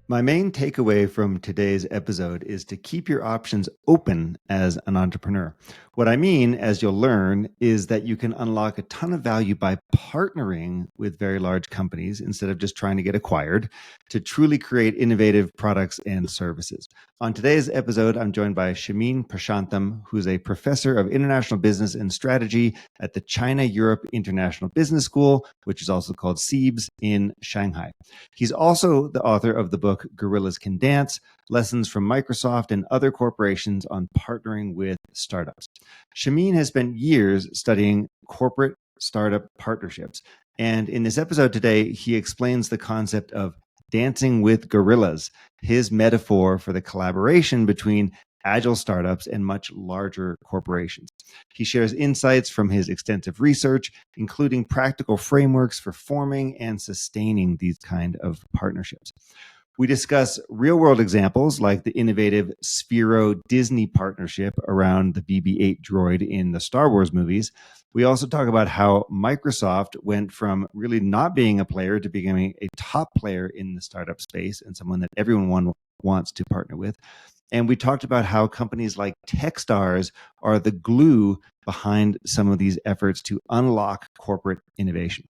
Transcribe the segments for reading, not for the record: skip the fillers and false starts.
My main takeaway from today's episode is to keep your options open as an entrepreneur. What I mean, as you'll learn, is that you can unlock a ton of value by partnering with very large companies instead of just trying to get acquired to truly create innovative products and services. On today's episode, I'm joined by Shameen Prashantham, who's a professor of international business and strategy at the China-Europe International Business School, which is also called CEIBS, in Shanghai. He's also the author of the book Gorillas Can Dance, Lessons from Microsoft and Other Corporations on Partnering with Startups. Shameen has spent years studying corporate startup partnerships. And in this episode today, he explains the concept of dancing with gorillas, his metaphor for the collaboration between agile startups and much larger corporations. He shares insights from his extensive research, including practical frameworks for forming and sustaining these kind of partnerships. We discuss real-world examples like the innovative Sphero-Disney partnership around the BB-8 droid in the Star Wars movies. We also talk about how Microsoft went from really not being a player to becoming a top player in the startup space and someone that everyone wants to partner with. And we talked about how companies like Techstars are the glue behind some of these efforts to unlock corporate innovation.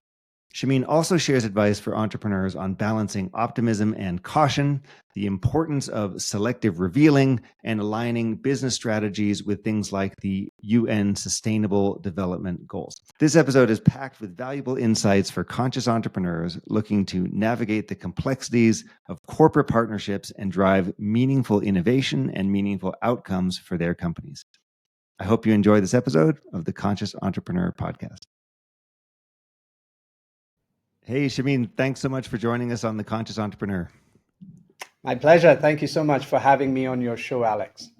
Shameen also shares advice for entrepreneurs on balancing optimism and caution, the importance of selective revealing, and aligning business strategies with things like the UN Sustainable Development Goals. This episode is packed with valuable insights for conscious entrepreneurs looking to navigate the complexities of corporate partnerships and drive meaningful innovation and meaningful outcomes for their companies. I hope you enjoy this episode of the Conscious Entrepreneur Podcast. Hey, Shameen, thanks so much for joining us on The Conscious Entrepreneur. My pleasure. Thank you so much for having me on your show, Alex.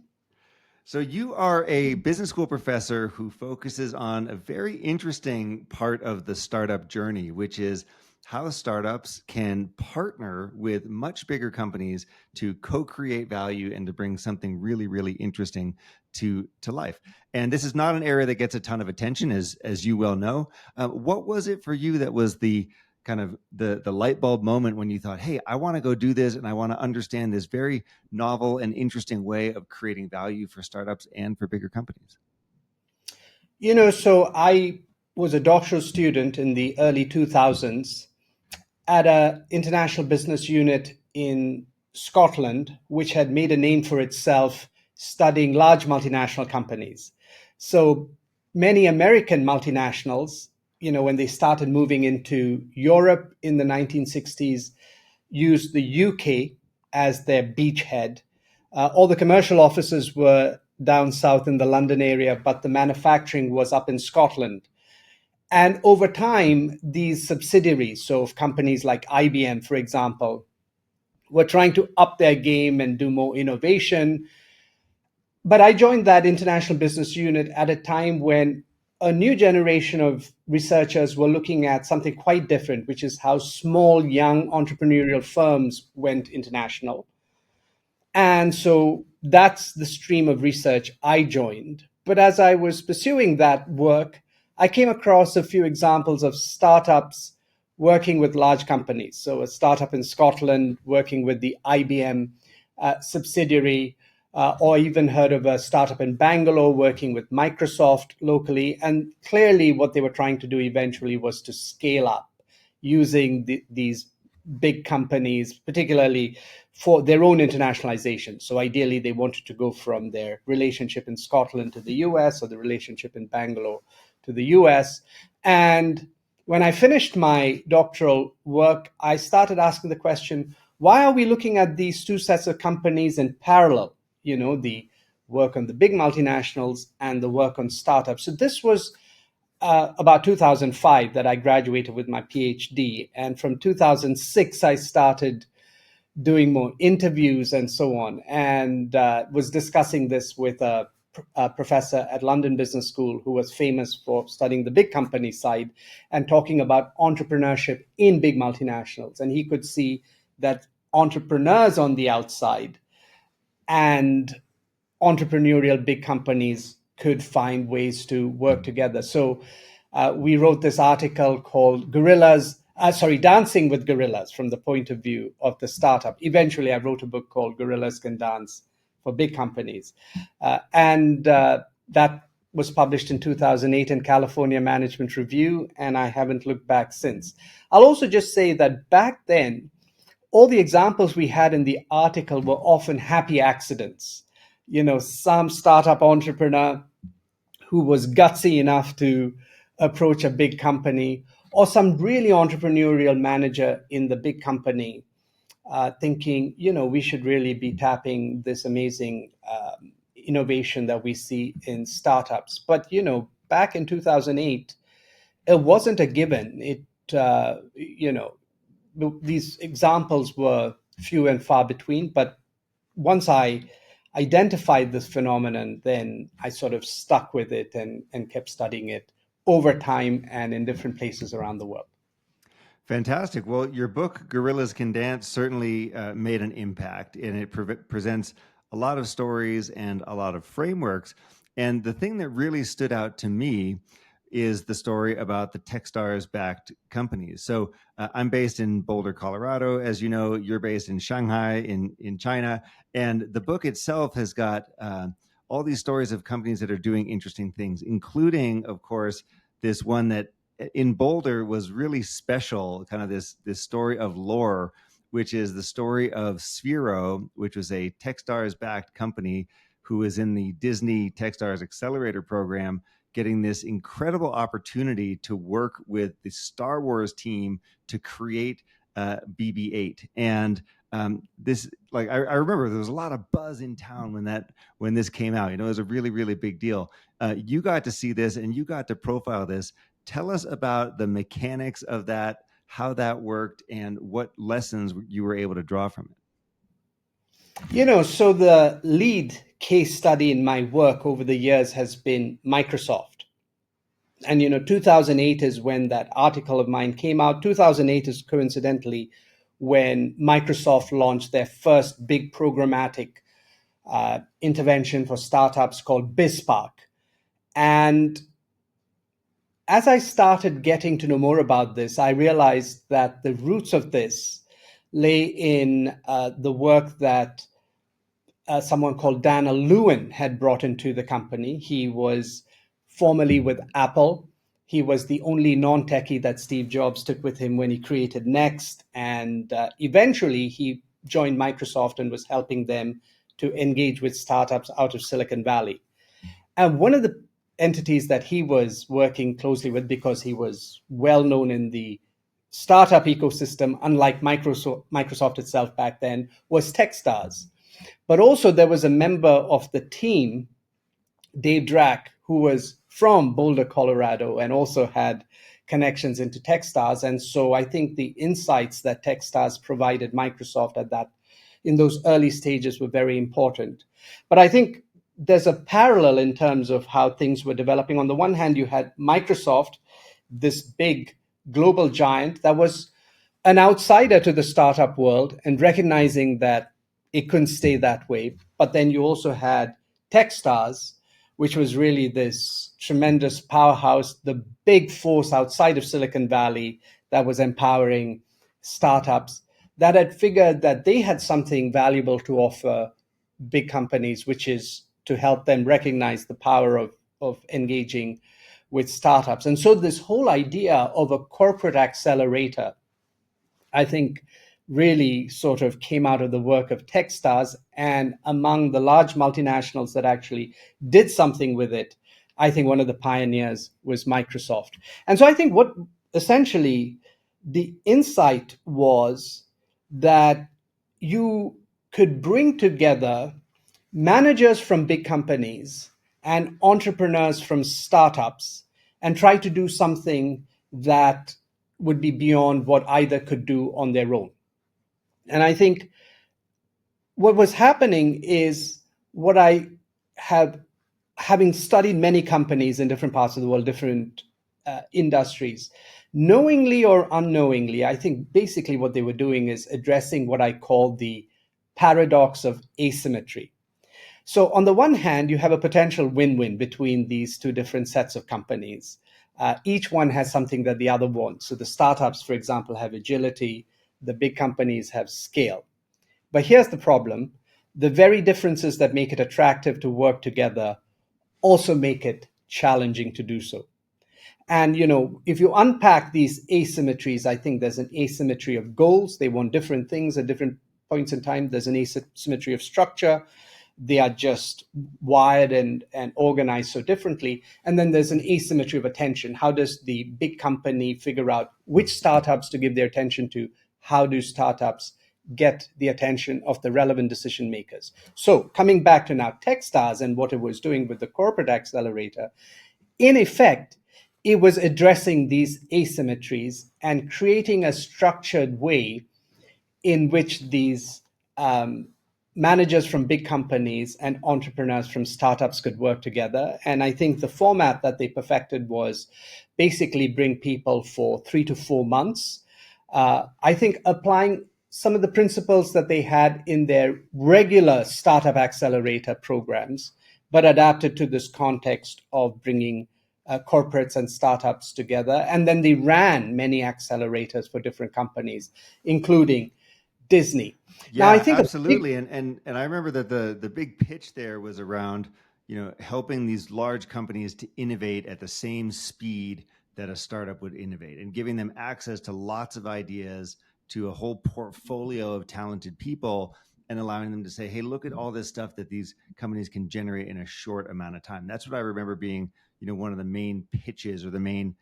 So you are a business school professor who focuses on a very interesting part of the startup journey, which is how startups can partner with much bigger companies to co-create value and to bring something really, really interesting to life. And this is not an area that gets a ton of attention, as you well know. What was it for you that was the kind of the light bulb moment when you thought, hey, I want to go do this and I want to understand this very novel and interesting way of creating value for startups and for bigger companies? So I was a doctoral student in the early 2000s at an international business unit in Scotland, which had made a name for itself studying large multinational companies. So many American multinationals, when they started moving into Europe in the 1960s, used the UK as their beachhead. All the commercial offices were down south in the London area, but the manufacturing was up in Scotland. And over time, these subsidiaries, so of companies like IBM, for example, were trying to up their game and do more innovation. But I joined that international business unit at a time when a new generation of researchers were looking at something quite different, which is how small, young entrepreneurial firms went international. And so that's the stream of research I joined. But as I was pursuing that work, I came across a few examples of startups working with large companies. So a startup in Scotland working with the IBM subsidiary, or even heard of a startup in Bangalore working with Microsoft locally. And clearly what they were trying to do eventually was to scale up using these big companies, particularly for their own internationalization. So ideally, they wanted to go from their relationship in Scotland to the US or the relationship in Bangalore to the US. And when I finished my doctoral work, I started asking the question, why are we looking at these two sets of companies in parallel? The work on the big multinationals and the work on startups. So this was about 2005 that I graduated with my PhD. And from 2006, I started doing more interviews and so on, and was discussing this with a professor at London Business School who was famous for studying the big company side and talking about entrepreneurship in big multinationals. And he could see that entrepreneurs on the outside and entrepreneurial big companies could find ways to work together. So we wrote this article called Gorillas dancing with gorillas from the point of view of the startup. Eventually, I wrote a book called Gorillas Can Dance for Big Companies. And that was published in 2008 in California Management Review, and I haven't looked back since. I'll also just say that back then, all the examples we had in the article were often happy accidents. Some startup entrepreneur who was gutsy enough to approach a big company, or some really entrepreneurial manager in the big company thinking, we should really be tapping this amazing innovation that we see in startups. But, back in 2008, it wasn't a given. These examples were few and far between. But once I identified this phenomenon, then I sort of stuck with it and kept studying it over time and in different places around the world. Fantastic. Well, your book, Gorillas Can Dance, certainly made an impact, and it presents a lot of stories and a lot of frameworks. And the thing that really stood out to me is the story about the Techstars-backed companies. So I'm based in Boulder, Colorado. As you know, you're based in Shanghai in China. And the book itself has got all these stories of companies that are doing interesting things, including, of course, this one that in Boulder was really special, kind of this story of lore, which is the story of Sphero, which was a Techstars-backed company who was in the Disney Techstars Accelerator program, getting this incredible opportunity to work with the Star Wars team to create BB-8. And this, like, I remember there was a lot of buzz in town when this came out. It was a really, really big deal. You got to see this and you got to profile this. Tell us about the mechanics of that, how that worked, and what lessons you were able to draw from it. So the lead case study in my work over the years has been Microsoft. And, 2008 is when that article of mine came out. 2008 is coincidentally when Microsoft launched their first big programmatic intervention for startups called BizSpark. And as I started getting to know more about this, I realized that the roots of this lay in the work that someone called Daniel Lewin had brought into the company. He was formerly with Apple. He was the only non-techie that Steve Jobs took with him when he created Next. And eventually he joined Microsoft and was helping them to engage with startups out of Silicon Valley. And one of the entities that he was working closely with, because he was well known in the startup ecosystem, unlike Microsoft itself back then, was Techstars. But also there was a member of the team, Dave Drack, who was from Boulder, Colorado, and also had connections into Techstars. And so I think the insights that Techstars provided Microsoft in those early stages were very important. But I think there's a parallel in terms of how things were developing. On the one hand, you had Microsoft, this big global giant that was an outsider to the startup world and recognizing that it couldn't stay that way. But then you also had Techstars, which was really this tremendous powerhouse, the big force outside of Silicon Valley that was empowering startups that had figured that they had something valuable to offer big companies, which is to help them recognize the power of engaging with startups. And so this whole idea of a corporate accelerator, I think, really sort of came out of the work of Techstars. And among the large multinationals that actually did something with it, I think one of the pioneers was Microsoft. And so I think what essentially the insight was that you could bring together managers from big companies and entrepreneurs from startups and try to do something that would be beyond what either could do on their own. And I think what was happening is what I have, having studied many companies in different parts of the world, different industries, knowingly or unknowingly, I think basically what they were doing is addressing what I call the paradox of asymmetry. So on the one hand, you have a potential win-win between these two different sets of companies. Each one has something that the other wants. So the startups, for example, have agility. The big companies have scale. But here's the problem. The very differences that make it attractive to work together also make it challenging to do so. And, if you unpack these asymmetries, I think there's an asymmetry of goals. They want different things at different points in time. There's an asymmetry of structure. They are just wired and organized so differently. And then there's an asymmetry of attention. How does the big company figure out which startups to give their attention to? How do startups get the attention of the relevant decision makers? So coming back to now Techstars and what it was doing with the corporate accelerator, in effect, it was addressing these asymmetries and creating a structured way in which these managers from big companies and entrepreneurs from startups could work together. And I think the format that they perfected was basically bring people for 3 to 4 months. I think applying some of the principles that they had in their regular startup accelerator programs, but adapted to this context of bringing corporates and startups together. And then they ran many accelerators for different companies, including Disney. Now, I Yeah, think a big absolutely. And I remember that the big pitch there was around, helping these large companies to innovate at the same speed that a startup would innovate, and giving them access to lots of ideas, to a whole portfolio of talented people, and allowing them to say, hey, look at all this stuff that these companies can generate in a short amount of time. That's what I remember being, one of the main pitches, or the main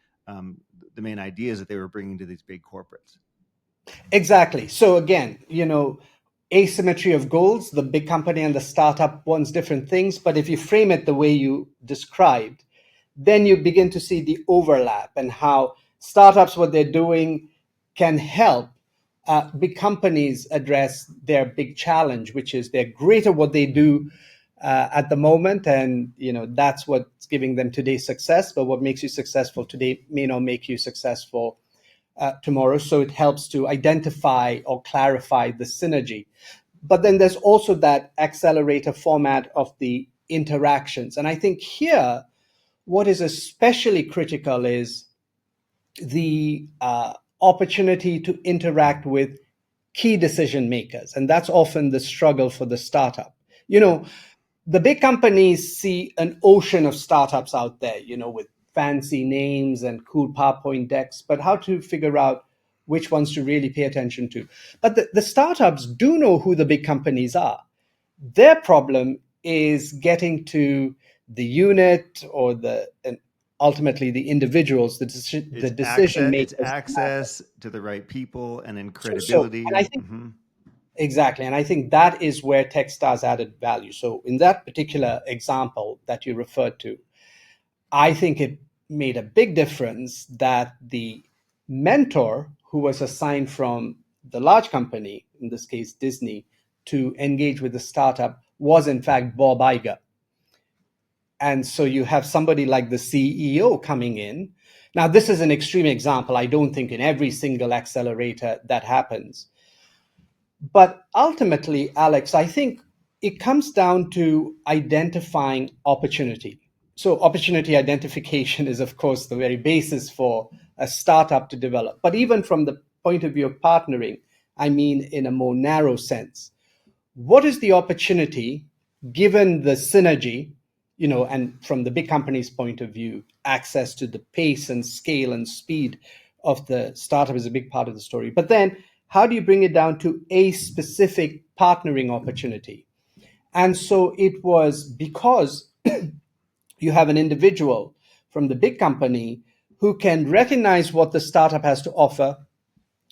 ideas that they were bringing to these big corporates. Exactly. So again, asymmetry of goals, the big company and the startup wants different things, but if you frame it the way you described, then you begin to see the overlap and how startups, what they're doing, can help big companies address their big challenge, which is they're great at what they do at the moment, and that's what's giving them today's success. But what makes you successful today may not make you successful tomorrow. So it helps to identify or clarify the synergy. But then there's also that accelerator format of the interactions. And I think here, what is especially critical is the opportunity to interact with key decision makers. And that's often the struggle for the startup. The big companies see an ocean of startups out there, with fancy names and cool PowerPoint decks, but how to figure out which ones to really pay attention to. But the startups do know who the big companies are. Their problem is getting to the unit or and ultimately the individuals, the decision It's makers. access to the right people, and then And I credibility. think Mhm. exactly. And I think that is where Techstars added value. So in that particular example that you referred to, I think it made a big difference that the mentor who was assigned from the large company, in this case Disney, to engage with the startup was in fact Bob Iger. And so you have somebody like the CEO coming in. Now, this is an extreme example. I don't think in every single accelerator that happens. But ultimately, Alex, I think it comes down to identifying opportunity. So, opportunity identification is, of course, the very basis for a startup to develop. But even from the point of view of partnering, I mean, in a more narrow sense, what is the opportunity given the synergy, and from the big company's point of view, access to the pace and scale and speed of the startup is a big part of the story. But then how do you bring it down to a specific partnering opportunity? And so it was because you have an individual from the big company who can recognize what the startup has to offer,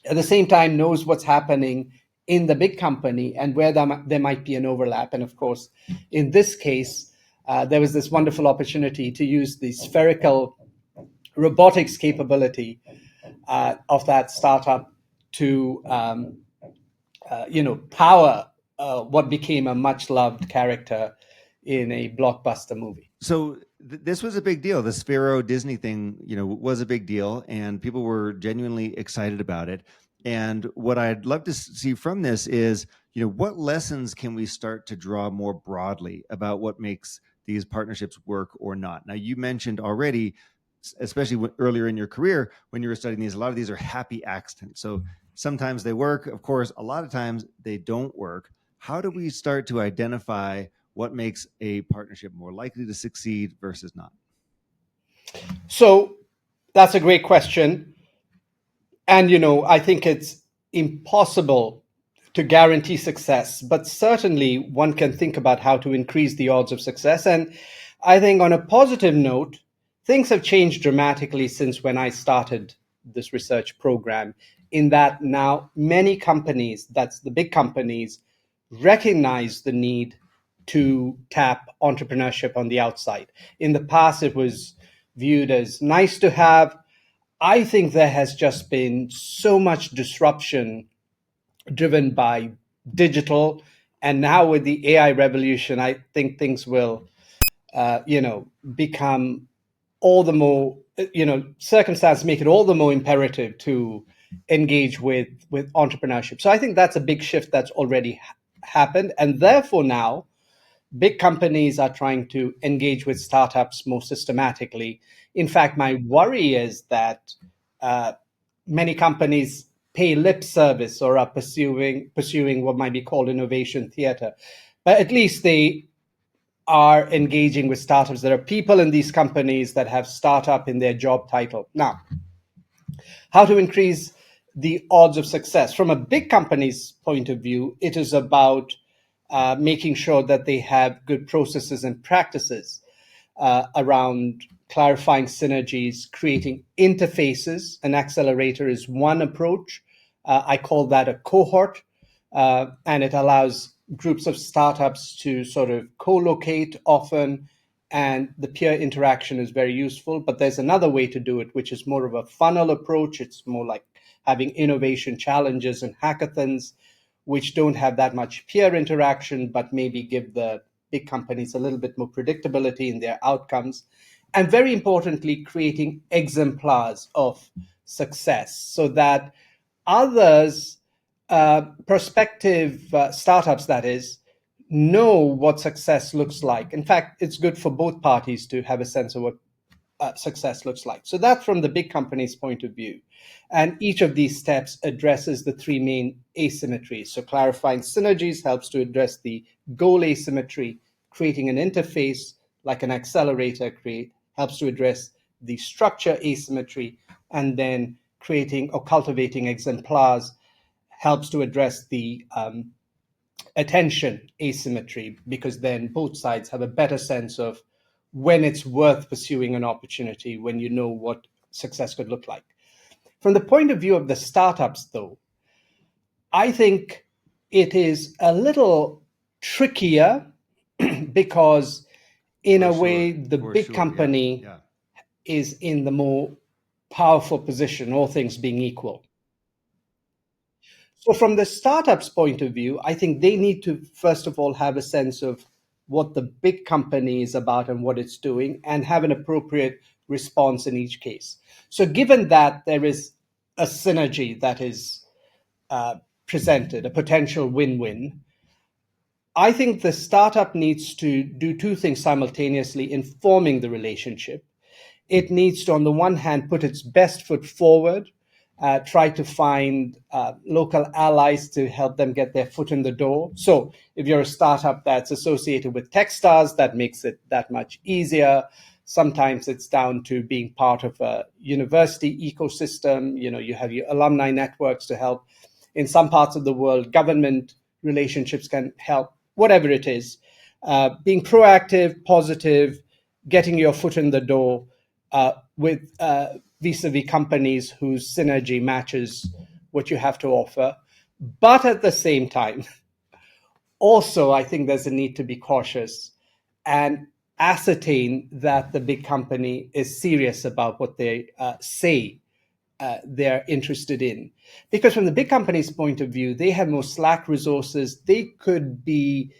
at the same time knows what's happening in the big company and where there might be an overlap. And of course, in this case, there was this wonderful opportunity to use the spherical robotics capability of that startup to power what became a much loved character in a blockbuster movie. So this was a big deal. The Sphero Disney thing, was a big deal, and people were genuinely excited about it. And what I'd love to see from this is, what lessons can we start to draw more broadly about what makes these partnerships work or not? Now, you mentioned already especially earlier in your career when you were studying these, a lot of these are happy accidents. So sometimes they work, of course, a lot of times they don't work. How do we start to identify what makes a partnership more likely to succeed versus not? So that's a great question. And, I think it's impossible to guarantee success, but certainly one can think about how to increase the odds of success. And I think on a positive note, things have changed dramatically since when I started this research program, in that now many companies, that's the big companies, recognize the need to tap entrepreneurship on the outside. In the past, it was viewed as nice to have. I think there has just been so much disruption driven by digital. And now with the AI revolution, I think things will, become all the more, circumstances make it all the more imperative to engage with entrepreneurship. So I think that's a big shift that's already happened. And therefore now, big companies are trying to engage with startups more systematically. In fact, my worry is that uh, many companies pay lip service or are pursuing what might be called innovation theater, but at least they are engaging with startups. There are people in these companies that have startup in their job title. Now, how to increase the odds of success from a big company's point of view? It is about making sure that they have good processes and practices around clarifying synergies, creating interfaces. An accelerator is one approach. I call that a cohort, and it allows groups of startups to sort of co-locate often, and the peer interaction is very useful. But there's another way to do it, which is more of a funnel approach. It's more like having innovation challenges and hackathons, which don't have that much peer interaction, but maybe give the big companies a little bit more predictability in their outcomes. And very importantly, creating exemplars of success so that others, prospective startups, that is, know what success looks like. In fact, it's good for both parties to have a sense of what success looks like. So that's from the big company's point of view. And each of these steps addresses the three main asymmetries. So clarifying synergies helps to address the goal asymmetry, creating an interface like an accelerator helps to address the structure asymmetry, and then creating or cultivating exemplars helps to address the attention asymmetry, because then both sides have a better sense of when it's worth pursuing an opportunity, when you know what success could look like. From the point of view of the startups, though, I think it is a little trickier because, in For a sure. way, the For big sure. company Yeah. is in the more powerful position, all things being equal. So, from the startup's point of view, I think they need to, first of all, have a sense of what the big company is about and what it's doing, and have an appropriate response in each case. So, given that there is a synergy that is uh, presented, a potential win win, I think the startup needs to do two things simultaneously in forming the relationship. It needs to, on the one hand, put its best foot forward, try to find local allies to help them get their foot in the door. So, if you're a startup that's associated with Techstars, that makes it that much easier. Sometimes it's down to being part of a university ecosystem. You have your alumni networks to help. In some parts of the world, government relationships can help. Whatever it is, being proactive, positive, getting your foot in the door with vis-a-vis companies whose synergy matches what you have to offer. But at the same time, also, I think there's a need to be cautious and ascertain that the big company is serious about what they say they're interested in. Because from the big company's point of view, they have more slack resources. They could be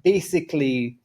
basically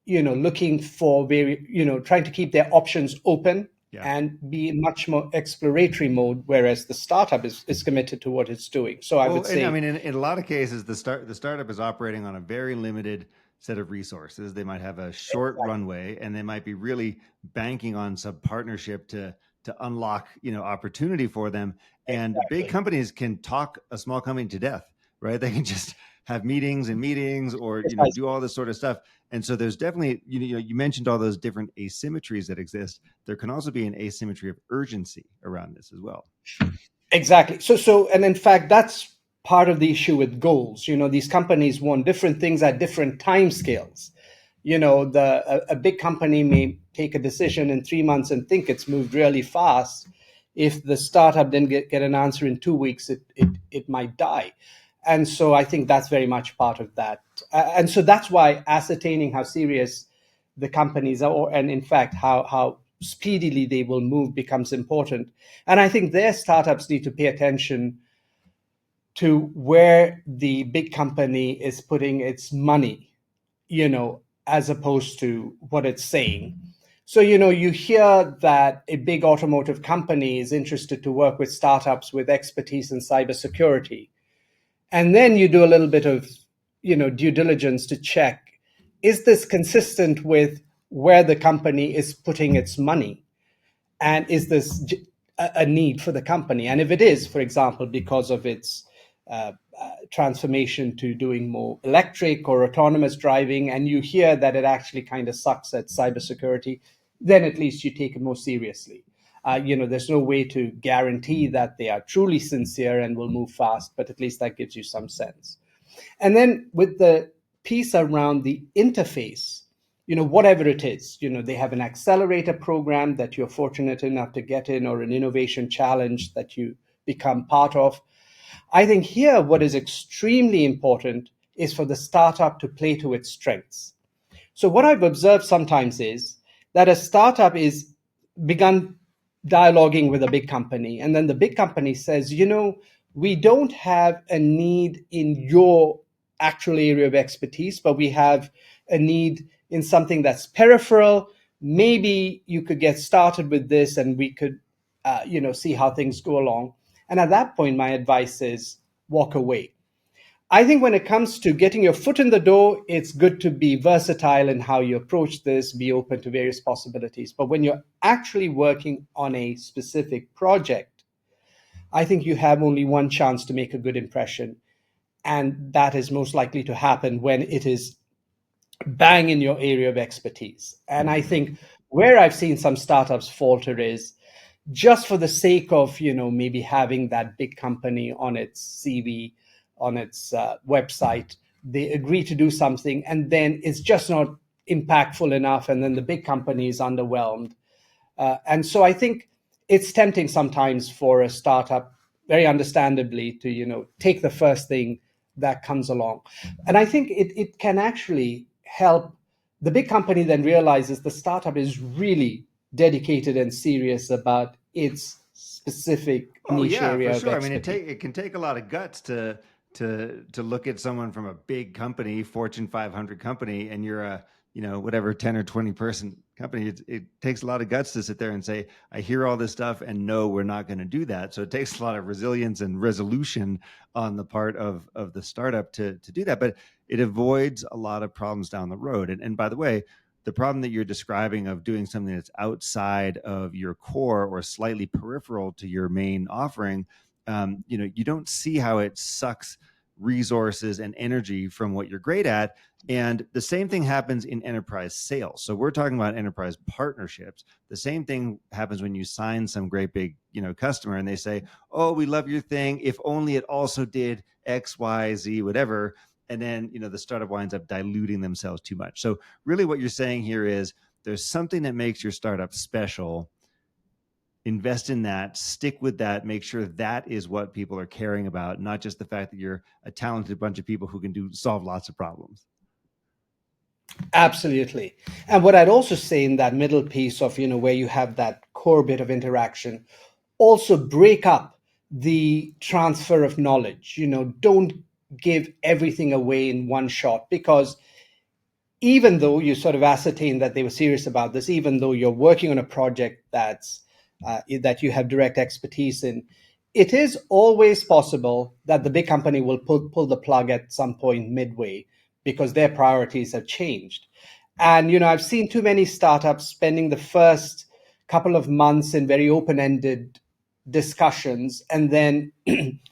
looking for trying to keep their options open. Yeah. And be in much more exploratory mode, whereas the startup is committed to what it's doing. So I would And I say, mean, in a lot of cases, the startup is operating on a very limited set of resources. They might have a short runway, and they might be really banking on some partnership to unlock, opportunity for them. And big Exactly. companies can talk a small company to death, right? They can just have meetings and meetings, or Precisely. do all this sort of stuff. And so there's definitely, you mentioned all those different asymmetries that exist. There can also be an asymmetry of urgency around this as well. Exactly. And in fact, that's part of the issue with goals. These companies want different things at different time scales. A big company may take a decision in 3 months and think it's moved really fast. If the startup didn't get an answer in 2 weeks, it might die. And so I think that's very much part of that. And so that's why ascertaining how serious the companies are, and in fact, how speedily they will move becomes important. And I think their startups need to pay attention to where the big company is putting its money, as opposed to what it's saying. So, you hear that a big automotive company is interested to work with startups with expertise in cybersecurity. And then you do a little bit of, due diligence to check, is this consistent with where the company is putting its money? And is this a need for the company? And if it is, for example, because of its transformation to doing more electric or autonomous driving, and you hear that it actually kind of sucks at cybersecurity, then at least you take it more seriously. There's no way to guarantee that they are truly sincere and will move fast, but at least that gives you some sense. And then with the piece around the interface, whatever it is, they have an accelerator program that you're fortunate enough to get in, or an innovation challenge that you become part of. I think here what is extremely important is for the startup to play to its strengths. So what I've observed sometimes is that a startup is begun dialoguing with a big company, and then the big company says, we don't have a need in your actual area of expertise, but we have a need in something that's peripheral. Maybe you could get started with this, and we could, see how things go along. And at that point, my advice is walk away. I think when it comes to getting your foot in the door, it's good to be versatile in how you approach this, be open to various possibilities. But when you're actually working on a specific project, I think you have only one chance to make a good impression. And that is most likely to happen when it is bang in your area of expertise. And I think where I've seen some startups falter is just for the sake of, maybe having that big company on its CV, on its website, they agree to do something, and then it's just not impactful enough, and then the big company is underwhelmed. And so I think it's tempting sometimes for a startup, very understandably, to take the first thing that comes along. And I think it can actually help the big company then realizes the startup is really dedicated and serious about its specific Oh niche yeah, for area of sure. I mean, expertise. it can take a lot of guts to look at someone from a big company, Fortune 500 company, and you're a whatever 10 or 20 person company. It takes a lot of guts to sit there and say, I hear all this stuff, and no, we're not going to do that. So it takes a lot of resilience and resolution on the part of the startup to do that. But it avoids a lot of problems down the road. And by the way, the problem that you're describing of doing something that's outside of your core or slightly peripheral to your main offering, you don't see how it sucks resources and energy from what you're great at. And the same thing happens in enterprise sales. So we're talking about enterprise partnerships. The same thing happens when you sign some great big, customer, and they say, "Oh, we love your thing. If only it also did X, Y, Z, whatever." And then, the startup winds up diluting themselves too much. So really what you're saying here is there's something that makes your startup special. Invest in that, stick with that, make sure that is what people are caring about, not just the fact that you're a talented bunch of people who can solve lots of problems. Absolutely. And what I'd also say in that middle piece of, where you have that core bit of interaction, also break up the transfer of knowledge. Don't give everything away in one shot, because even though you sort of ascertain that they were serious about this, even though you're working on a project that you have direct expertise in, it is always possible that the big company will pull the plug at some point midway, because their priorities have changed. And, I've seen too many startups spending the first couple of months in very open-ended discussions. And then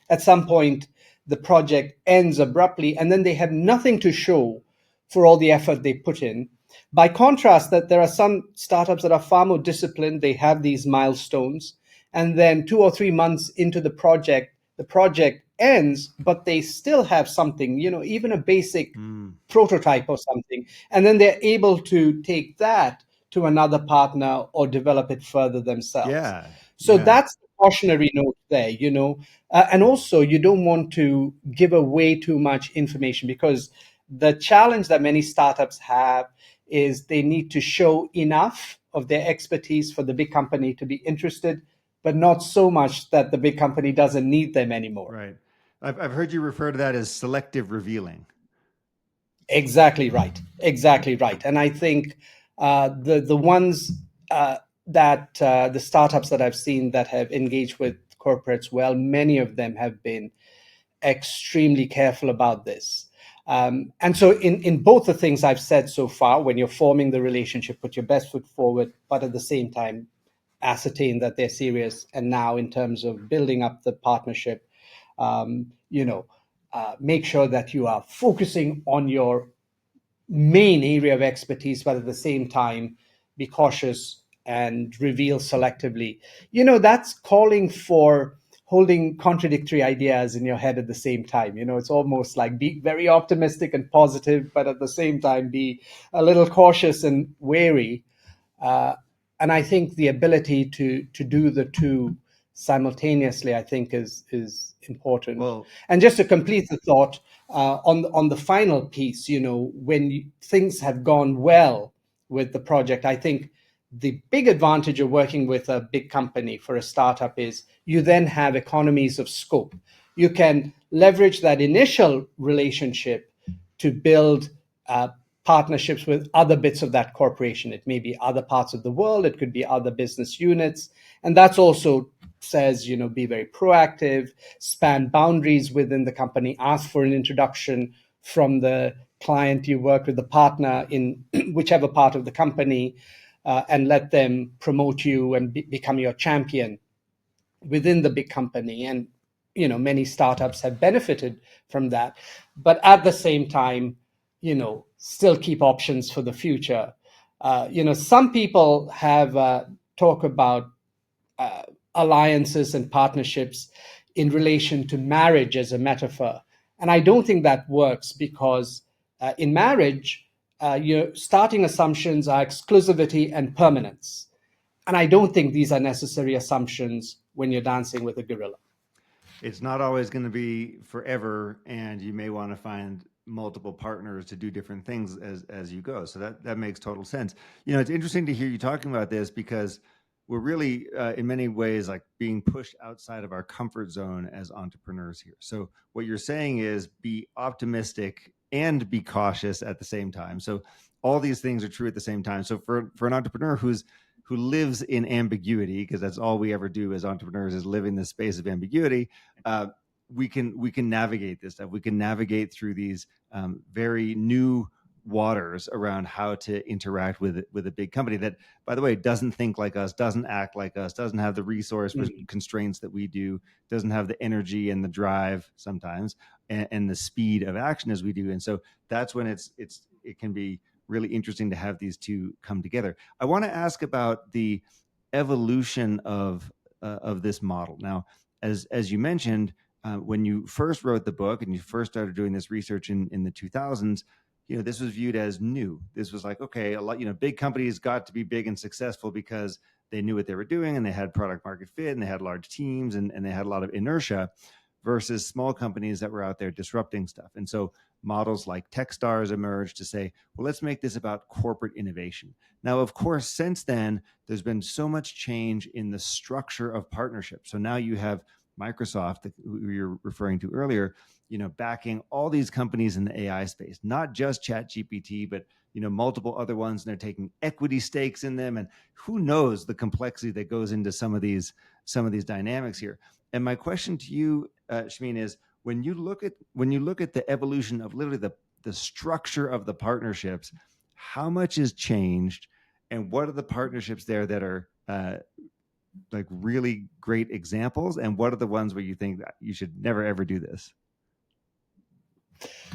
at some point, the project ends abruptly, and then they have nothing to show for all the effort they put in. By contrast, that there are some startups that are far more disciplined. They have these milestones, and then 2 or 3 months into the project ends, but they still have something, even a basic prototype or something, and then they're able to take that to another partner or develop it further themselves. Yeah. So Yeah. that's the cautionary note there, and also you don't want to give away too much information, because the challenge that many startups have is they need to show enough of their expertise for the big company to be interested, but not so much that the big company doesn't need them anymore. Right. I've heard you refer to that as selective revealing. Exactly right. Exactly right. And I think the ones that the startups that I've seen that have engaged with corporates well, many of them have been extremely careful about this. And so in both the things I've said so far, when you're forming the relationship, put your best foot forward, but at the same time, ascertain that they're serious. And now in terms of building up the partnership, make sure that you are focusing on your main area of expertise, but at the same time, be cautious and reveal selectively. That's calling for holding contradictory ideas in your head at the same time. It's almost like be very optimistic and positive, but at the same time, be a little cautious and wary. Uh, and I think the ability to do the two simultaneously, I think, is important. Well, And just to complete the thought, on the final piece, when things have gone well with the project, I think the big advantage of working with a big company for a startup is you then have economies of scope. You can leverage that initial relationship to build partnerships with other bits of that corporation. It may be other parts of the world, it could be other business units. And that's also says, be very proactive, span boundaries within the company, ask for an introduction from the client you work with, the partner in whichever part of the company, and let them promote you and become your champion within the big company. And many startups have benefited from that, but at the same time, still keep options for the future. Some people have talk about alliances and partnerships in relation to marriage as a metaphor, and I don't think that works, because in marriage, your starting assumptions are exclusivity and permanence. And I don't think these are necessary assumptions when you're dancing with a gorilla. it's not always going to be forever, and you may want to find multiple partners to do different things as you go. So that makes total sense. It's interesting to hear you talking about this, because we're really in many ways like being pushed outside of our comfort zone as entrepreneurs here. So what you're saying is be optimistic and be cautious at the same time. So all these things are true at the same time. So for an entrepreneur who lives in ambiguity, because that's all we ever do as entrepreneurs, is live in this space of ambiguity, uh, we can navigate this stuff. We can navigate through these very new waters around how to interact with a big company that, by the way, doesn't think like us, doesn't act like us, doesn't have the resource constraints that we do, doesn't have the energy and the drive sometimes, and the speed of action as we do. And so that's when it can be really interesting to have these two come together. I want to ask about the evolution of this model. Now, as you mentioned, when you first wrote the book and you first started doing this research in the 2000s, this was viewed as new. This was like, okay, a lot, big companies got to be big and successful because they knew what they were doing and they had product market fit and they had large teams and they had a lot of inertia, versus small companies that were out there disrupting stuff. And so models like Techstars emerged to say, well, let's make this about corporate innovation. Now, of course, since then, there's been so much change in the structure of partnerships. So now you have Microsoft, who you're referring to earlier, backing all these companies in the AI space, not just ChatGPT, but multiple other ones, and they're taking equity stakes in them. And who knows the complexity that goes into some of these dynamics here. And my question to you, Shameen, is when you look at the evolution of literally the structure of the partnerships, how much has changed, and what are the partnerships there that are like really great examples, and what are the ones where you think that you should never ever do this?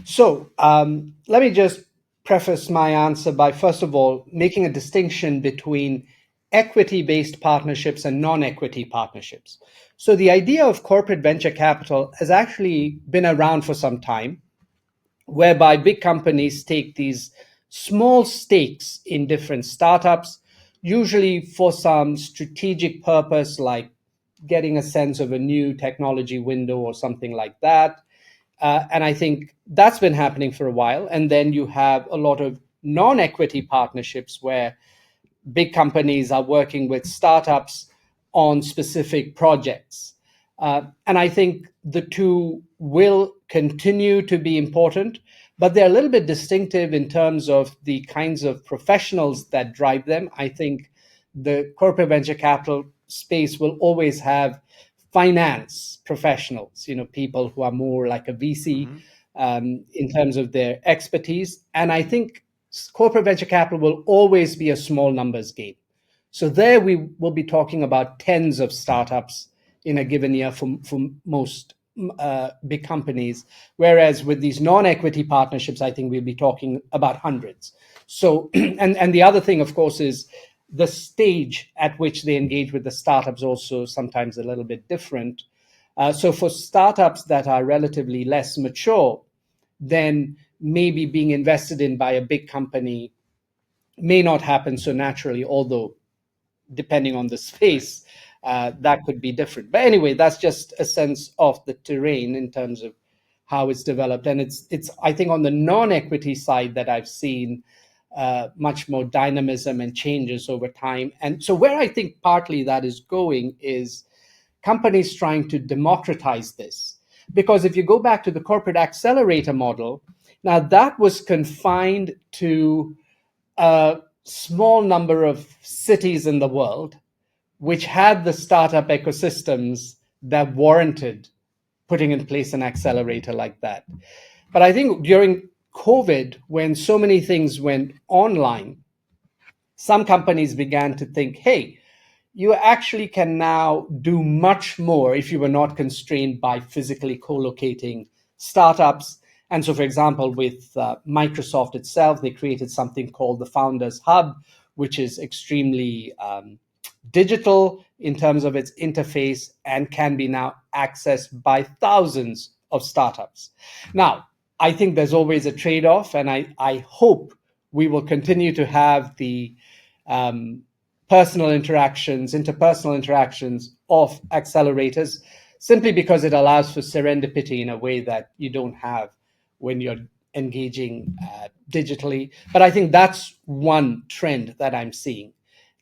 So let me just preface my answer by, first of all, making a distinction between equity-based partnerships and non-equity partnerships. So the idea of corporate venture capital has actually been around for some time, whereby big companies take these small stakes in different startups, usually for some strategic purpose, like getting a sense of a new technology window or something like that. And I think that's been happening for a while. And then you have a lot of non-equity partnerships where big companies are working with startups on specific projects. And I think the two will continue to be important, but they're a little bit distinctive in terms of the kinds of professionals that drive them. I think the corporate venture capital space will always have finance professionals, people who are more like a VC in terms of their expertise. And I think corporate venture capital will always be a small numbers game. So there we will be talking about tens of startups in a given year for most big companies. Whereas with these non-equity partnerships, I think we'll be talking about hundreds. So, and the other thing, of course, is the stage at which they engage with the startups also sometimes a little bit different. So for startups that are relatively less mature, then maybe being invested in by a big company may not happen so naturally, although depending on the space, that could be different. But anyway, that's just a sense of the terrain in terms of how it's developed. And it's I think on the non-equity side that I've seen much more dynamism and changes over time. And so where I think partly that is going is companies trying to democratize this. Because if you go back to the corporate accelerator model, now that was confined to a small number of cities in the world which had the startup ecosystems that warranted putting in place an accelerator like that. But I think during COVID, when so many things went online, some companies began to think, hey, you actually can now do much more if you were not constrained by physically co-locating startups. And so, for example, with Microsoft itself, they created something called the Founders Hub, which is extremely digital in terms of its interface and can be now accessed by thousands of startups. Now, I think there's always a trade-off, and I hope we will continue to have the interpersonal interactions of accelerators, simply because it allows for serendipity in a way that you don't have when you're engaging digitally. But I think that's one trend that I'm seeing,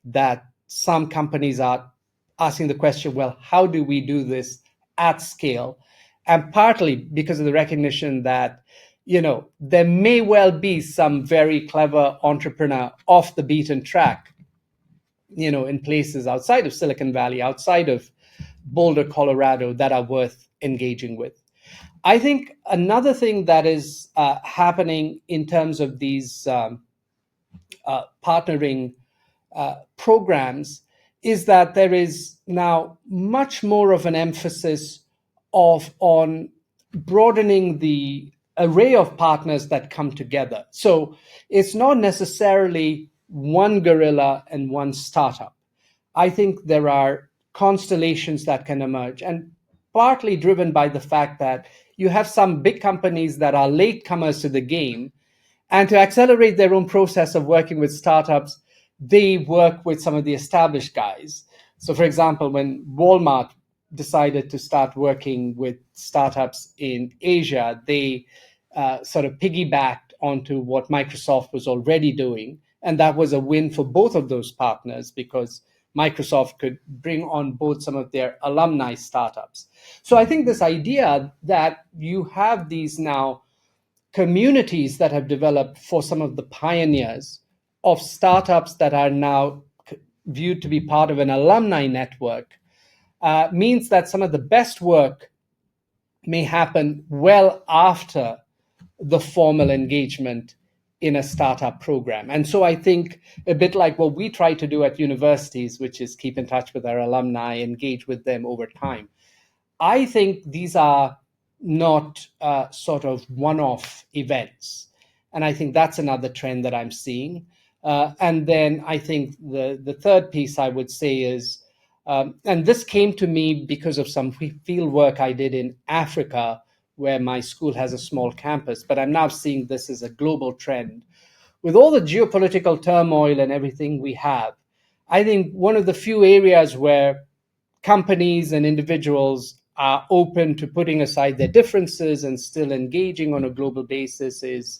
that some companies are asking the question, well, how do we do this at scale? And partly because of the recognition that, there may well be some very clever entrepreneur off the beaten track, in places outside of Silicon Valley, outside of Boulder, Colorado, that are worth engaging with. I think another thing that is happening in terms of these partnering programs is that there is now much more of an emphasis on broadening the array of partners that come together. So it's not necessarily one gorilla and one startup. I think there are constellations that can emerge, and partly driven by the fact that you have some big companies that are latecomers to the game, and to accelerate their own process of working with startups, they work with some of the established guys. So, for example, when Walmart decided to start working with startups in Asia, they sort of piggybacked onto what Microsoft was already doing. And that was a win for both of those partners, because Microsoft could bring on board some of their alumni startups. So I think this idea that you have these now communities that have developed for some of the pioneers of startups that are now viewed to be part of an alumni network means that some of the best work may happen well after the formal engagement in a startup program. And so I think a bit like what we try to do at universities, which is keep in touch with our alumni, engage with them over time. I think these are not sort of one-off events. And I think that's another trend that I'm seeing. And then I think the third piece I would say is, and this came to me because of some field work I did in Africa, where my school has a small campus, but I'm now seeing this as a global trend. With all the geopolitical turmoil and everything we have, I think one of the few areas where companies and individuals are open to putting aside their differences and still engaging on a global basis is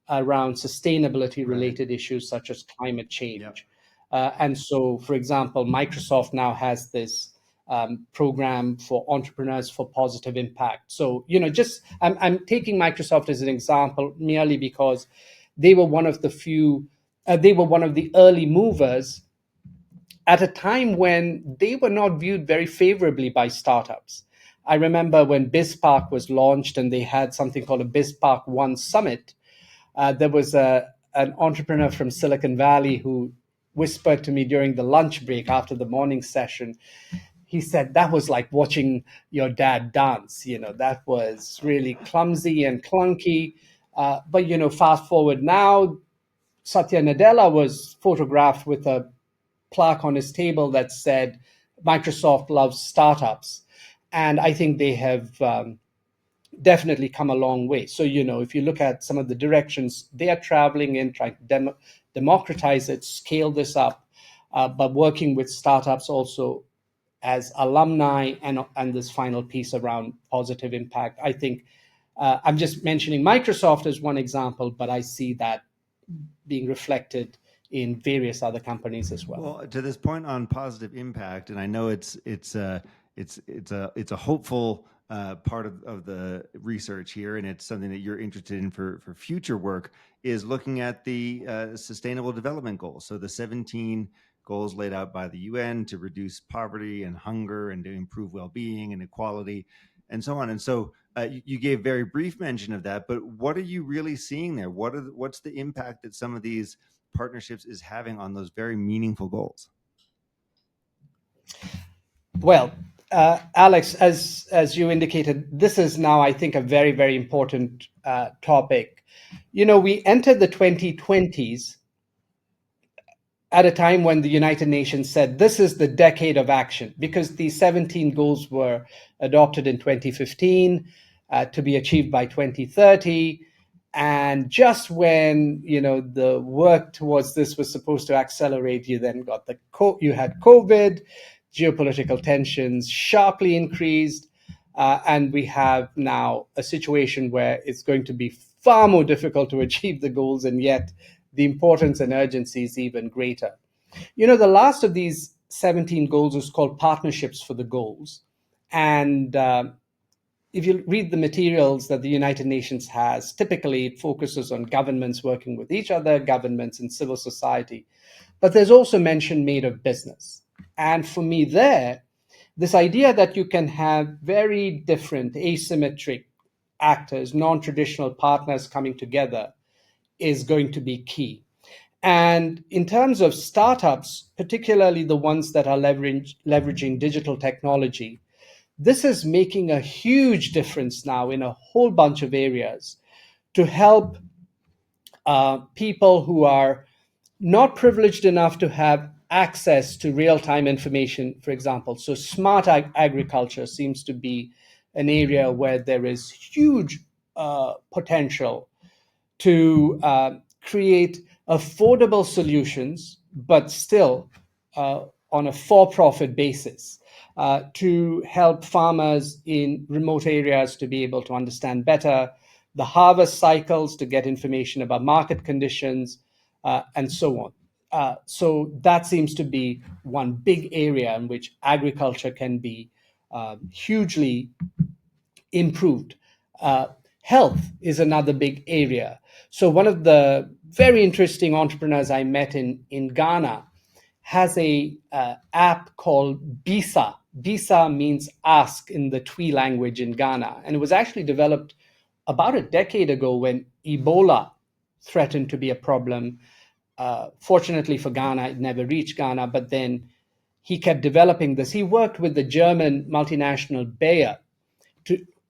around sustainability related issues such as climate change. Yep. And so, for example, Microsoft now has this program for entrepreneurs for positive impact. So, I'm taking Microsoft as an example merely because they were one of the early movers at a time when they were not viewed very favorably by startups. I remember when BizSpark was launched and they had something called a BizSpark One Summit. There was an entrepreneur from Silicon Valley who whispered to me during the lunch break after the morning session. He said, that was like watching your dad dance. That was really clumsy and clunky. But fast forward now, Satya Nadella was photographed with a plaque on his table that said, Microsoft loves startups. And I think they have definitely come a long way. So, if you look at some of the directions they are traveling in, trying to democratize it, scale this up, but working with startups also as alumni and this final piece around positive impact. I think I'm just mentioning Microsoft as one example, but I see that being reflected in various other companies as well. Well, to this point on positive impact, and I know it's a hopeful part of the research here, and it's something that you're interested in for future work, is looking at the Sustainable Development Goals. So the 17 goals laid out by the UN to reduce poverty and hunger and to improve well-being and equality and so on. And so you gave very brief mention of that, but what are you really seeing there? What's the impact that some of these partnerships is having on those very meaningful goals? Well, Alex, as you indicated, this is now, I think, a very, very important topic. We entered the 2020s at a time when the United Nations said this is the decade of action, because the 17 goals were adopted in 2015 to be achieved by 2030. And just when the work towards this was supposed to accelerate, you then got you had COVID, geopolitical tensions sharply increased, and we have now a situation where it's going to be far more difficult to achieve the goals, and yet the importance and urgency is even greater. The last of these 17 goals is called Partnerships for the Goals. And if you read the materials that the United Nations has, typically it focuses on governments working with each other, governments and civil society. But there's also mention made of business. And for me this idea that you can have very different asymmetric actors, non-traditional partners coming together is going to be key. And in terms of startups, particularly the ones that are leveraging digital technology, this is making a huge difference now in a whole bunch of areas to help people who are not privileged enough to have access to real-time information, for example. So smart agriculture seems to be an area where there is huge potential to create affordable solutions, but still on a for-profit basis, to help farmers in remote areas to be able to understand better the harvest cycles, to get information about market conditions, and so on. So that seems to be one big area in which agriculture can be hugely improved. Health is another big area. So one of the very interesting entrepreneurs I met in Ghana has a app called Bisa. Bisa means ask in the Twi language in Ghana. And it was actually developed about a decade ago when Ebola threatened to be a problem. Fortunately for Ghana, it never reached Ghana, but then he kept developing this. He worked with the German multinational Bayer,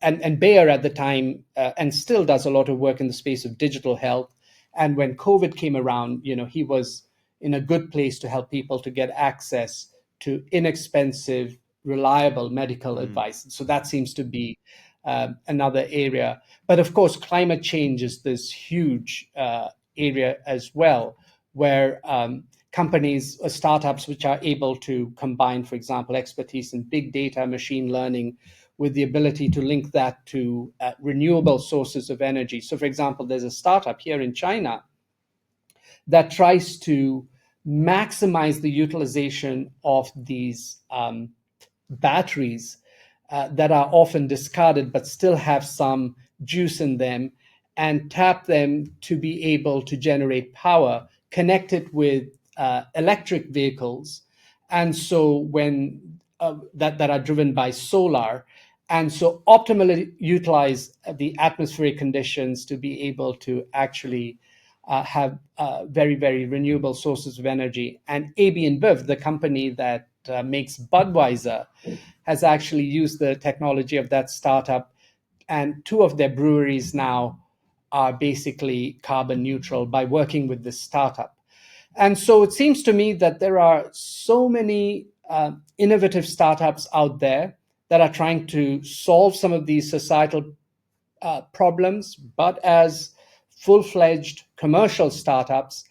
and Bayer at the time, and still does a lot of work in the space of digital health. And when COVID came around, he was in a good place to help people to get access to inexpensive, reliable medical advice. So that seems to be another area. But of course, climate change is this huge area as well, where companies or startups which are able to combine, for example, expertise in big data, machine learning, with the ability to link that to renewable sources of energy. So, for example, there's a startup here in China that tries to maximize the utilization of these batteries that are often discarded but still have some juice in them, and tap them to be able to generate power, connect it with electric vehicles, and so when that are driven by solar, and so optimally utilize the atmospheric conditions to be able to actually have very, very renewable sources of energy. And AB InBev, the company that makes Budweiser, has actually used the technology of that startup, and two of their breweries now are basically carbon neutral by working with this startup. And so it seems to me that there are so many innovative startups out there that are trying to solve some of these societal problems, but as full-fledged commercial startups.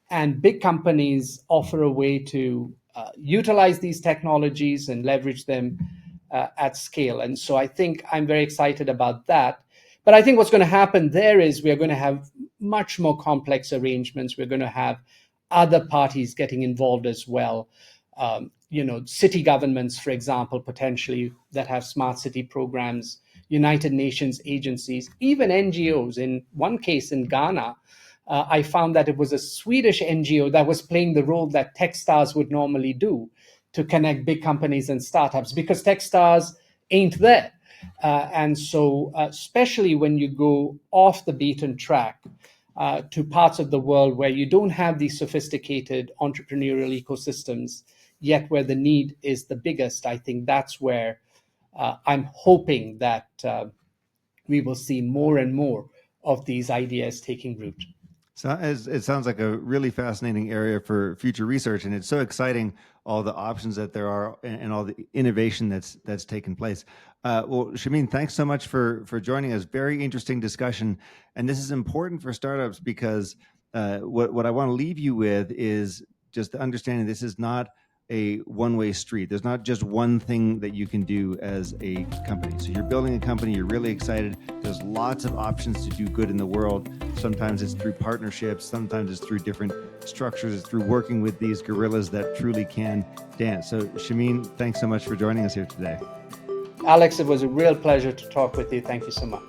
And big companies offer a way to utilize these technologies and leverage them at scale. And so I think I'm very excited about that. But I think what's going to happen there is we're going to have much more complex arrangements. We're going to have other parties getting involved as well. City governments, for example, potentially, that have smart city programs, United Nations agencies, even NGOs. In one case in Ghana, I found that it was a Swedish NGO that was playing the role that Techstars would normally do to connect big companies and startups, because Techstars ain't there. And so, especially when you go off the beaten track to parts of the world where you don't have these sophisticated entrepreneurial ecosystems, yet where the need is the biggest, I think that's where I'm hoping that we will see more and more of these ideas taking root. So it sounds like a really fascinating area for future research, and it's so exciting, all the options that there are and all the innovation that's taken place. Well, Shameen, thanks so much for joining us. Very interesting discussion, and this is important for startups because what I want to leave you with is just the understanding this is not a one-way street. There's not just one thing that you can do as a company. So you're building a company, you're really excited. There's lots of options to do good in the world. Sometimes it's through partnerships, sometimes it's through different structures, it's through working with these gorillas that truly can dance. So Shameen, thanks so much for joining us here today. Alex, it was a real pleasure to talk with you. Thank you so much.